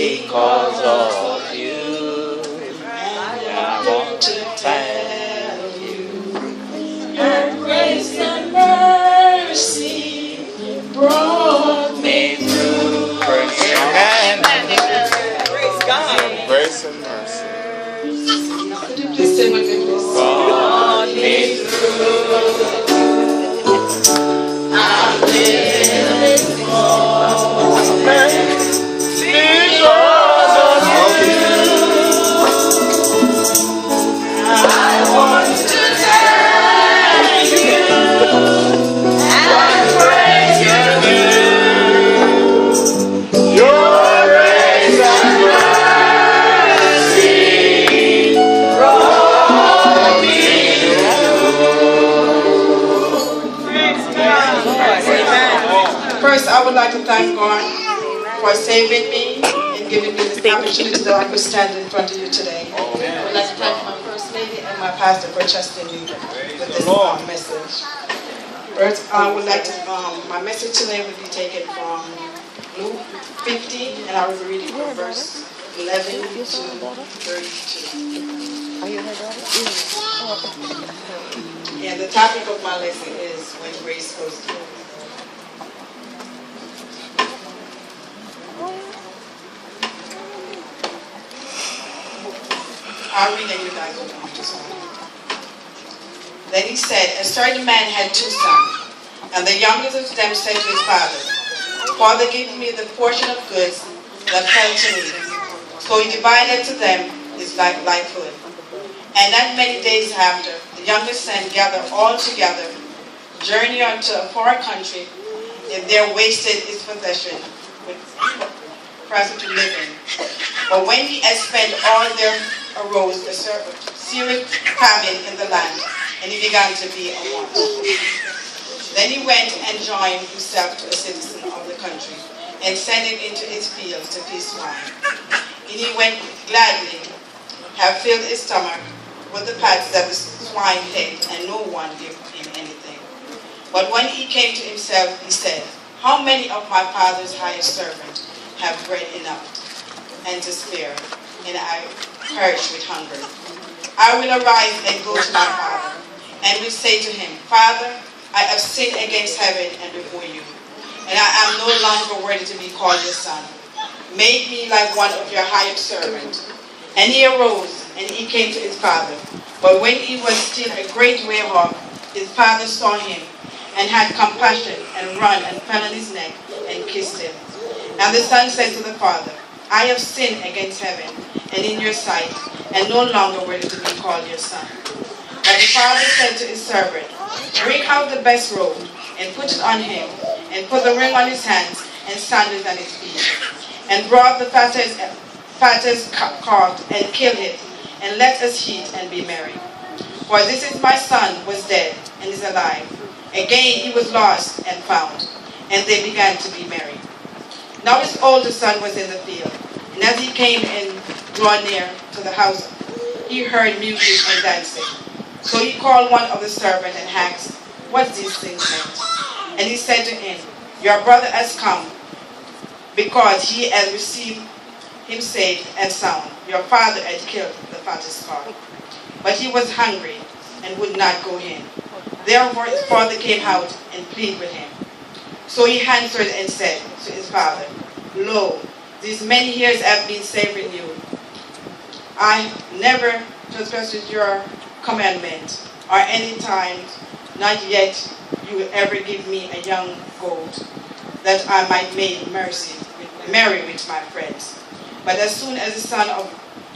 because of you. I want to thank you. Your grace and mercy brought me through. Amen. Praise God. Grace and mercy Could you please sing with me, please? brought me through. I'm living for Because of I want to thank you and praise you. your grace and Mercy brought me through. Praise God. Amen. First, I would like to thank God for saving me and giving me this opportunity that I could stand in front of you today. I would like to thank my First Lady and my pastor for trusting me with this message. First, I would like to, my message today will be taken from Luke 15, and I will read it from verse 11 to 32. And the topic of my lesson is when grace goes through. I'll read and you guys will come to song. Then he said, a certain man had 2 sons, and the youngest of them said to his father, Father, give me the portion of goods that fell to me. So he divided to them his livelihood. And not many days after, the youngest son gathered all together, journeyed unto a far country, and there wasted his possession with present to live in. But when he had spent all, there arose a serious famine in the land, and he began to be in want. Then he went and joined himself to a citizen of the country, and sent him into his fields to feed swine. And he went gladly, have filled his stomach with the pads that the swine ate, and no one gave him anything. But when he came to himself, he said, how many of my father's hired servants have bread enough and to spare, and I perish with hunger? I will arise and go to my father, and will say to him, Father, I have sinned against heaven and before you, and I am no longer worthy to be called your son. Make me like one of your hired servants. And he arose, and he came to his father. But when he was still a great way off, his father saw him, and had compassion, and ran and fell on his neck, and kissed him. And the son said to the father, I have sinned against heaven, and in your sight, and no longer worthy to be called your son. But the father said to his servant, bring out the best robe, and put it on him, and put the ring on his hands, and sandals on his feet. And brought the fattest calf, and killed it, and let us eat and be merry. For this is my son was dead, and is alive. Again he was lost and found, and they began to be merry. Now his oldest son was in the field, and as he came and drew near to the house, he heard music and dancing. So he called one of the servants and asked what these things meant. And he said to him, your brother has come, because he has received him safe and sound. Your father had killed the fattest calf. But he was hungry and would not go in. Therefore his father came out and pleaded with him. So he answered and said to his father, lo, these many years have been serving you. I never transgressed your commandment, or any time, not yet you will ever give me a young goat, that I might make merry with my friends. But as soon as the son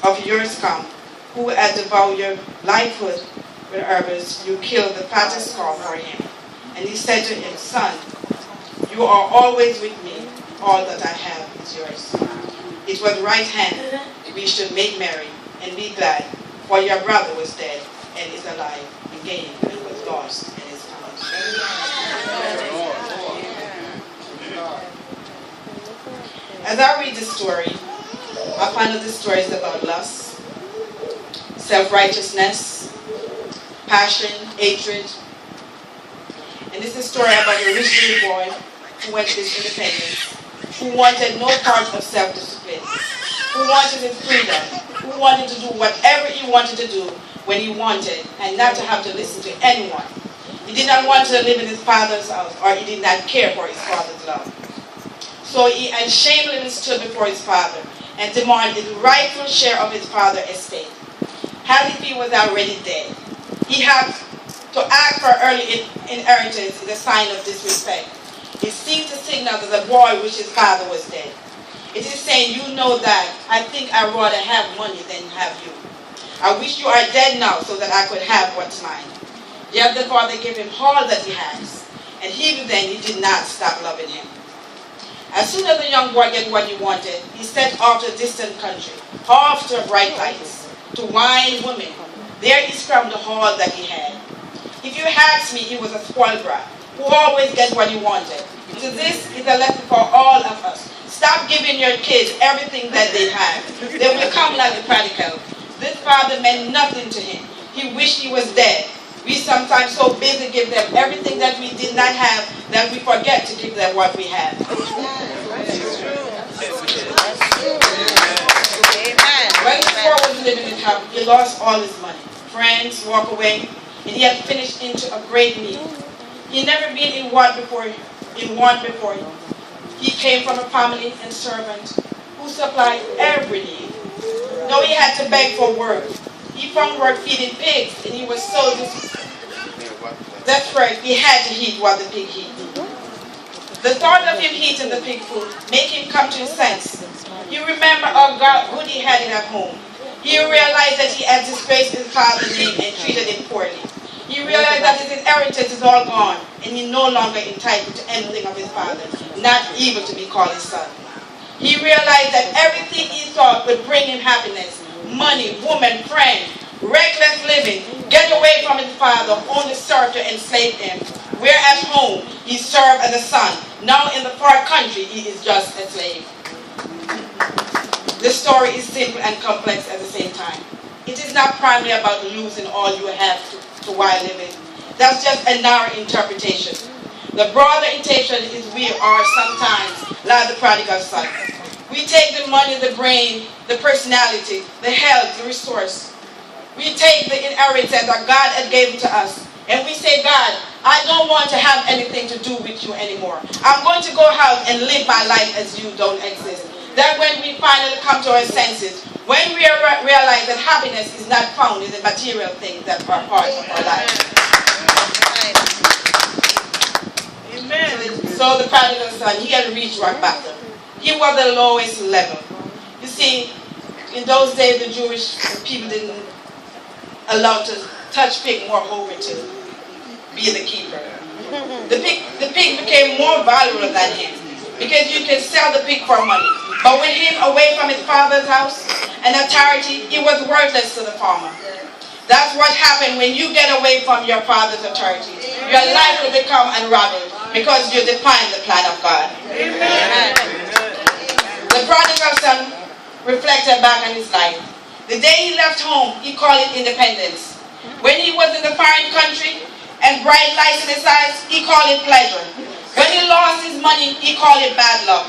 of yours come, who had devoured your livelihood with herbs, you killed the fattest calf for him. And he said to him, son, you are always with me, all that I have is yours. It was right hand we should make merry and be glad, for your brother was dead and is alive, again and was lost and is found. As I read this story, I find that this story is about lust, self-righteousness, passion, hatred. And this is a story about a rich little boy who went to his independence, who wanted no part of self-discipline. who wanted his freedom, who wanted to do whatever he wanted to do when he wanted, and not to have to listen to anyone. He did not want to live in his father's house, or he did not care for his father's love. So he unashamedly stood before his father and demanded his rightful share of his father's estate, as if he was already dead. He had to ask for early inheritance is a sign of disrespect. It seemed to signal that the boy wished his father was dead. It is saying, you know that, I think I'd rather have money than have you. I wish you are dead now so that I could have what's mine. Yet the father gave him all that he has, and even then he did not stop loving him. As soon as the young boy got what he wanted, he set off to a distant country, off to bright lights, to wine women. There he scrambled all that he had. If you ask me, he was a spoiled brat, who always gets what he wanted. So this is a lesson for all of us. Stop giving your kids everything that they have. They will come like the prodigal. This father meant nothing to him. He wished he was dead. We sometimes so busy give them everything that we did not have that we forget to give them what we have. When the poor was living in town, he lost all his money. Friends walk away, and he had finished into a great need. He never been in want before. He came from a family and servant who supplied every need. Though he had to beg for work, he found work feeding pigs, and he was so desperate he had to eat what the pig eat. The thought of him eating the pig food made him come to his senses. He remembered how good he had it at home. He realized that he had disgraced his father's name and treated him poorly. He realized that his inheritance is all gone, and he no longer entitled to anything of his father, not even to be called his son. He realized that everything he thought would bring him happiness, money, woman, friend, reckless living, get away from his father, only served to enslave him. Where at home he served as a son, now in the far country he is just a slave. The story is simple and complex at the same time. It is not primarily about losing all you have to while living. That's just a narrow interpretation. The broader intention is we are sometimes like the prodigal son. We take the money, the brain, the personality, the health, the resource. We take the inheritance that God had given to us, and we say, God, I don't want to have anything to do with you anymore. I'm going to go out and live my life as you don't exist. That when we finally come to our senses, when we realize that happiness is not found in the material things that are part of our life. Amen. So the prodigal son, he had reached rock bottom. He was the lowest level. You see, in those days, the Jewish people didn't allow to touch pig, moreover to be the keeper. The pig became more valuable than him, because you can sell the pig for money. But with him away from his father's house and authority, he was worthless to the farmer. That's what happened when you get away from your father's authority. Your life will become unraveled because you define the plan of God. Amen. The prodigal son reflected back on his life. The day he left home, he called it independence. When he was in the foreign country and bright lights in his eyes, he called it pleasure. When he lost his money, he called it bad luck.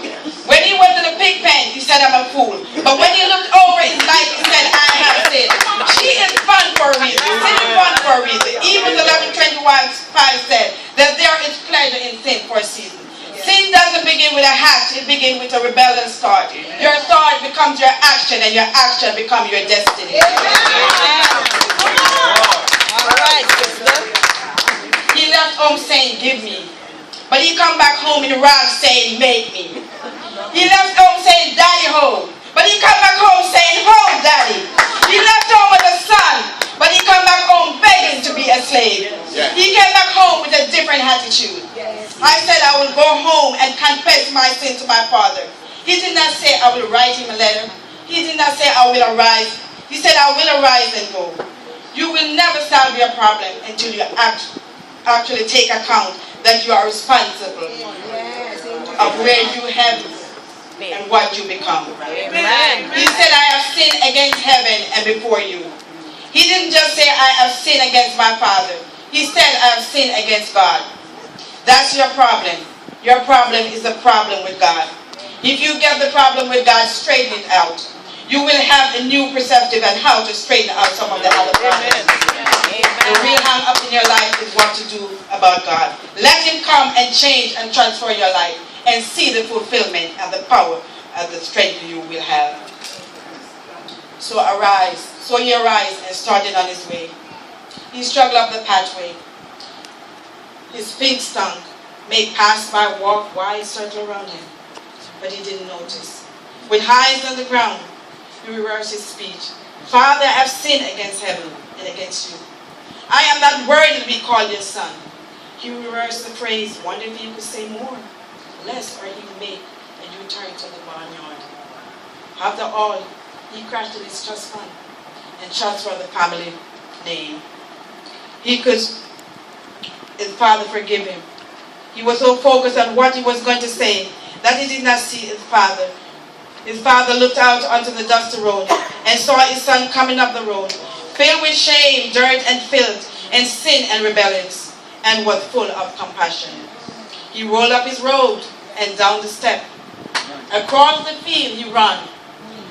When he was in a pig pen, he said, I'm a fool. But when he looked over his life, he said, I have sinned. She is fun for a reason. Sin is fun for a reason. Even 11:21:5 said that there is pleasure in sin for a season. Sin doesn't begin with a hat, it begins with a rebellious thought. Your thought becomes your action, and your action becomes your destiny. All right, sister. He left home saying, give me. But he come back home in rags saying, make me. He left home saying, daddy home. But he come back home saying, home daddy. He left home with a son. But he come back home begging to be a slave. Yeah. He came back home with a different attitude. Yes. I said I will go home and confess my sin to my father. He did not say I will write him a letter. He did not say I will arise. He said I will arise and go. You will never solve your problem until you actually take account that you are responsible of where you have and what you become. Amen. He said, I have sinned against heaven and before you. He didn't just say, I have sinned against my father. He said, I have sinned against God. That's your problem. Your problem is a problem with God. If you get the problem with God, straighten it out. you will have a new perspective on how to straighten out some of the other problems. The real hang up in your life is what to do about God. Let Him come and change and transfer your life and see the fulfillment and the power and the strength you will have. So arise. So he arose and started on his way. He struggled up the pathway. His feet stunk, made passers-by walk wide circle around him. But he didn't notice. With eyes on the ground, he reversed his speech. Father, I have sinned against heaven and against you. I am not worthy to be called your son. He reversed the phrase, wonder if you could say more. Less or he would make a U-turn to the barnyard. After all, he crashed in his trust fund and transferred the family name. His father forgive him. He was so focused on what he was going to say that he did not see his father. His father looked out onto the dusty road and saw his son coming up the road, filled with shame, dirt and filth, and sin and rebellions, and was full of compassion. He rolled up his robe and down the step. Across the field he ran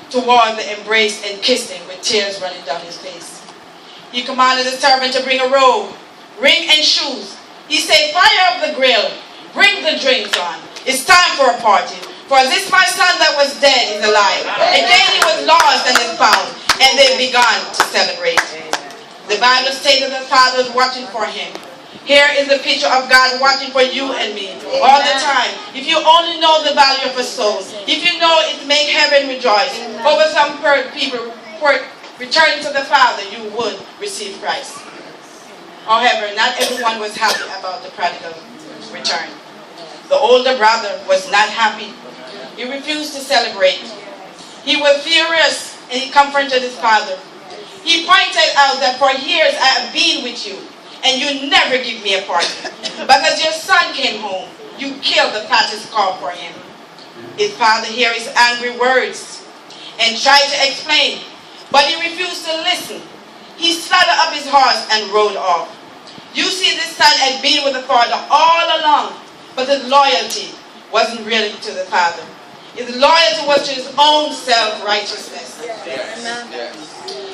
toward the embrace and kissed him with tears running down his face. He commanded the servant to bring a robe, ring and shoes. He said, fire up the grill, bring the drinks on. It's time for a party. For this my son that was dead is alive. Again he was lost and is found. And they began to celebrate. The Bible stated that the Father was watching for him. Here is a picture of God watching for you and me all the time. If you only know the value of a soul, if you know it make heaven rejoice, over some people returning to the Father, you would receive Christ. However, not everyone was happy about the prodigal return. The older brother was not happy. He refused to celebrate. He was furious and he confronted his father. He pointed out that for years I have been with you and you never give me a party. But as your son came home, you killed the fattest calf for him. His father heard his angry words and tried to explain, but he refused to listen. He slaughtered up his horse and rode off. You see, this son had been with the father all along, but his loyalty wasn't really to the father. His loyalty was to his own self-righteousness.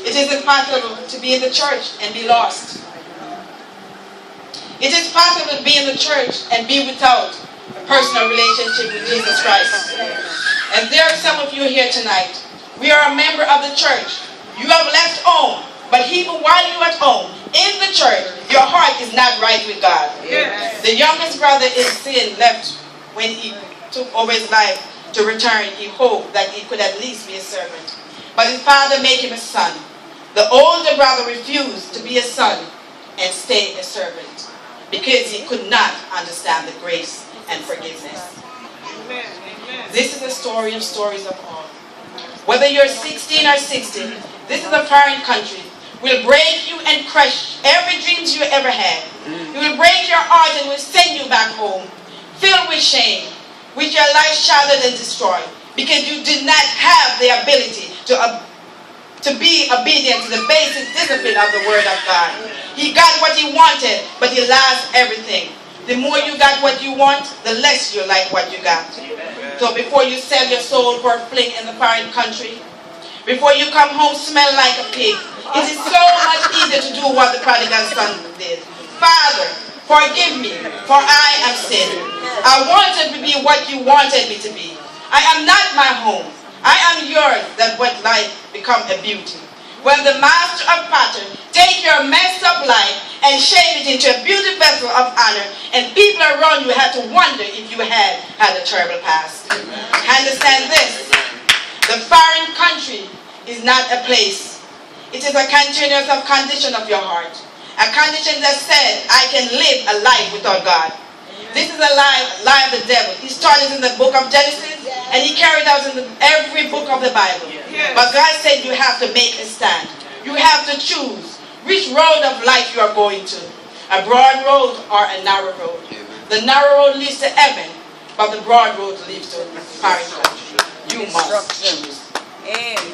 It is impossible to be in the church and be lost. It is possible to be in the church and be without a personal relationship with Jesus Christ. And there are some of you here tonight. We are a member of the church. You have left home, but even while you're at home, in the church, your heart is not right with God. Yes. The youngest brother in sin left when he took over his life. To return, he hoped that he could at least be a servant. But his father made him a son. The older brother refused to be a son and stay a servant because he could not understand the grace and forgiveness. Amen. This is a story of stories of all. Whether you're 16 or 60, this is a foreign country. Will break you and crush every dreams you ever had. It will break your heart and will send you back home, filled with shame, with your life shattered and destroyed, because you did not have the ability to be obedient to the basic discipline of the Word of God. He got what he wanted, but he lost everything. The more you got what you want, the less you like what you got. So before you sell your soul for a fling in the foreign country, before you come home smell like a pig, it is so much easier to do what the prodigal son did. Father, forgive me, for I have sinned. I wanted to be what you wanted me to be. I am not my home. I am yours, that what life become a beauty. When the master of pattern take your messed up life and shape it into a beautiful vessel of honor, and people around you have to wonder if you had a terrible past. Understand this. The foreign country is not a place. It is a continuous condition of your heart. A condition that said, I can live a life without God. This is a lie of the devil. He started in the book of Genesis and he carried out in every book of the Bible. But God said you have to make a stand. You have to choose which road of life you are going to. A broad road or a narrow road. The narrow road leads to heaven, but the broad road leads to paradise. You must choose. Amen.